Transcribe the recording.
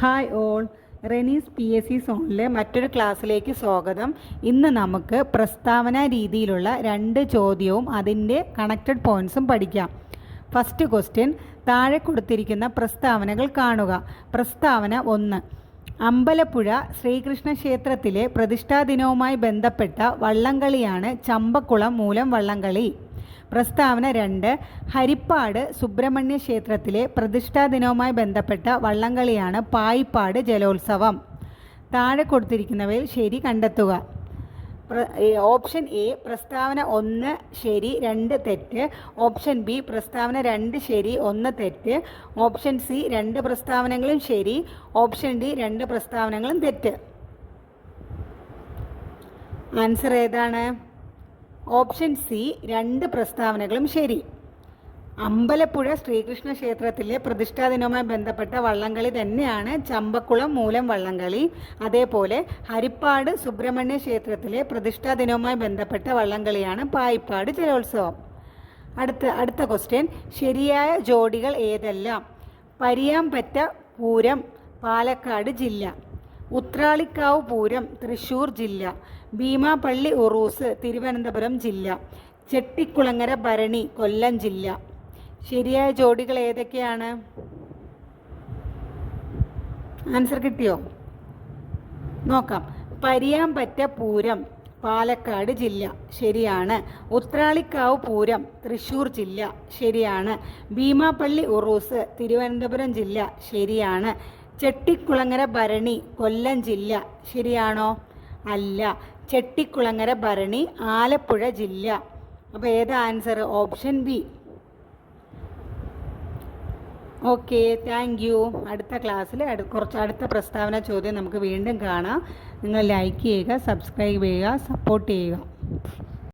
Hi all, Renees PSC സോണിലെ മറ്റൊരു ക്ലാസ്സിലേക്ക് സ്വാഗതം. ഇന്ന് നമുക്ക് പ്രസ്താവന രീതിയിലുള്ള 2 ചോദ്യവും അതിൻ്റെ കണക്റ്റഡ് പോയിൻറ്സും പഠിക്കാം. ഫസ്റ്റ് ക്വസ്റ്റ്യൻ, താഴെ കൊടുത്തിരിക്കുന്ന പ്രസ്താവനകൾ കാണുക. പ്രസ്താവന 1. അമ്പലപ്പുഴ ശ്രീകൃഷ്ണ ക്ഷേത്രത്തിലെ പ്രതിഷ്ഠാദിനവുമായി ബന്ധപ്പെട്ട വള്ളംകളിയാണ് ചമ്പക്കുളം മൂലം വള്ളംകളി. പ്രസ്താവന 2. ഹരിപ്പാട് സുബ്രഹ്മണ്യ ക്ഷേത്രത്തിലെ പ്രതിഷ്ഠാദിനവുമായി ബന്ധപ്പെട്ട വള്ളംകളിയാണ് പായിപ്പാട് ജലോത്സവം. താഴെ കൊടുത്തിരിക്കുന്നവയിൽ ശരി കണ്ടെത്തുക. ഓപ്ഷൻ എ പ്രസ്താവന 1 ശരി 2 തെറ്റ്. ഓപ്ഷൻ ബി പ്രസ്താവന 2 ശരി 1 തെറ്റ്. ഓപ്ഷൻ സി 2 പ്രസ്താവനകളും ശരി. ഓപ്ഷൻ ഡി 2 പ്രസ്താവനകളും തെറ്റ്. ആൻസർ ഏതാണ്? ഓപ്ഷൻ സി 2 പ്രസ്താവനകളും ശരി. അമ്പലപ്പുഴ ശ്രീകൃഷ്ണ ക്ഷേത്രത്തിലെ പ്രതിഷ്ഠാദിനവുമായി ബന്ധപ്പെട്ട വള്ളംകളി തന്നെയാണ് ചമ്പക്കുളം മൂലം വള്ളംകളി. അതേപോലെ ഹരിപ്പാട് സുബ്രഹ്മണ്യ ക്ഷേത്രത്തിലെ പ്രതിഷ്ഠാദിനവുമായി ബന്ധപ്പെട്ട വള്ളംകളിയാണ് പായിപ്പാട് ജലോത്സവം. അടുത്ത ക്വസ്റ്റ്യൻ, ശരിയായ ജോഡികൾ ഏതെല്ലാം? പരിയാമ്പറ്റ പൂരം പാലക്കാട് ജില്ല, ഉത്രാളിക്കാവ് പൂരം തൃശ്ശൂർ ജില്ല, ഭീമാപള്ളി ഉറൂസ് തിരുവനന്തപുരം ജില്ല, ചെട്ടിക്കുളങ്ങര ഭരണി കൊല്ലം ജില്ല. ശരിയായ ജോഡികൾ ഏതൊക്കെയാണ്? ആൻസർ കിട്ടിയോ? നോക്കാം. പരിയാമ്പറ്റ പൂരം പാലക്കാട് ജില്ല ശരിയാണ്. ഉത്രാളിക്കാവ് പൂരം തൃശ്ശൂർ ജില്ല ശരിയാണ്. ഭീമാപള്ളി ഉറൂസ് തിരുവനന്തപുരം ജില്ല ശരിയാണ്. ചെട്ടിക്കുളങ്ങര ഭരണി കൊല്ലം ജില്ല ശരിയാണോ? അല്ല, ചെട്ടിക്കുളങ്ങര ഭരണി ആലപ്പുഴ ജില്ല. അപ്പോൾ ഏതാ answer? Option B. Okay, thank you. അടുത്ത ക്ലാസ്സിൽ അടുത്ത പ്രസ്താവന ചോദ്യം നമുക്ക് വീണ്ടും കാണാം. നിങ്ങൾ ലൈക്ക് ചെയ്യുക, സബ്സ്ക്രൈബ് ചെയ്യുക, സപ്പോർട്ട് ചെയ്യുക.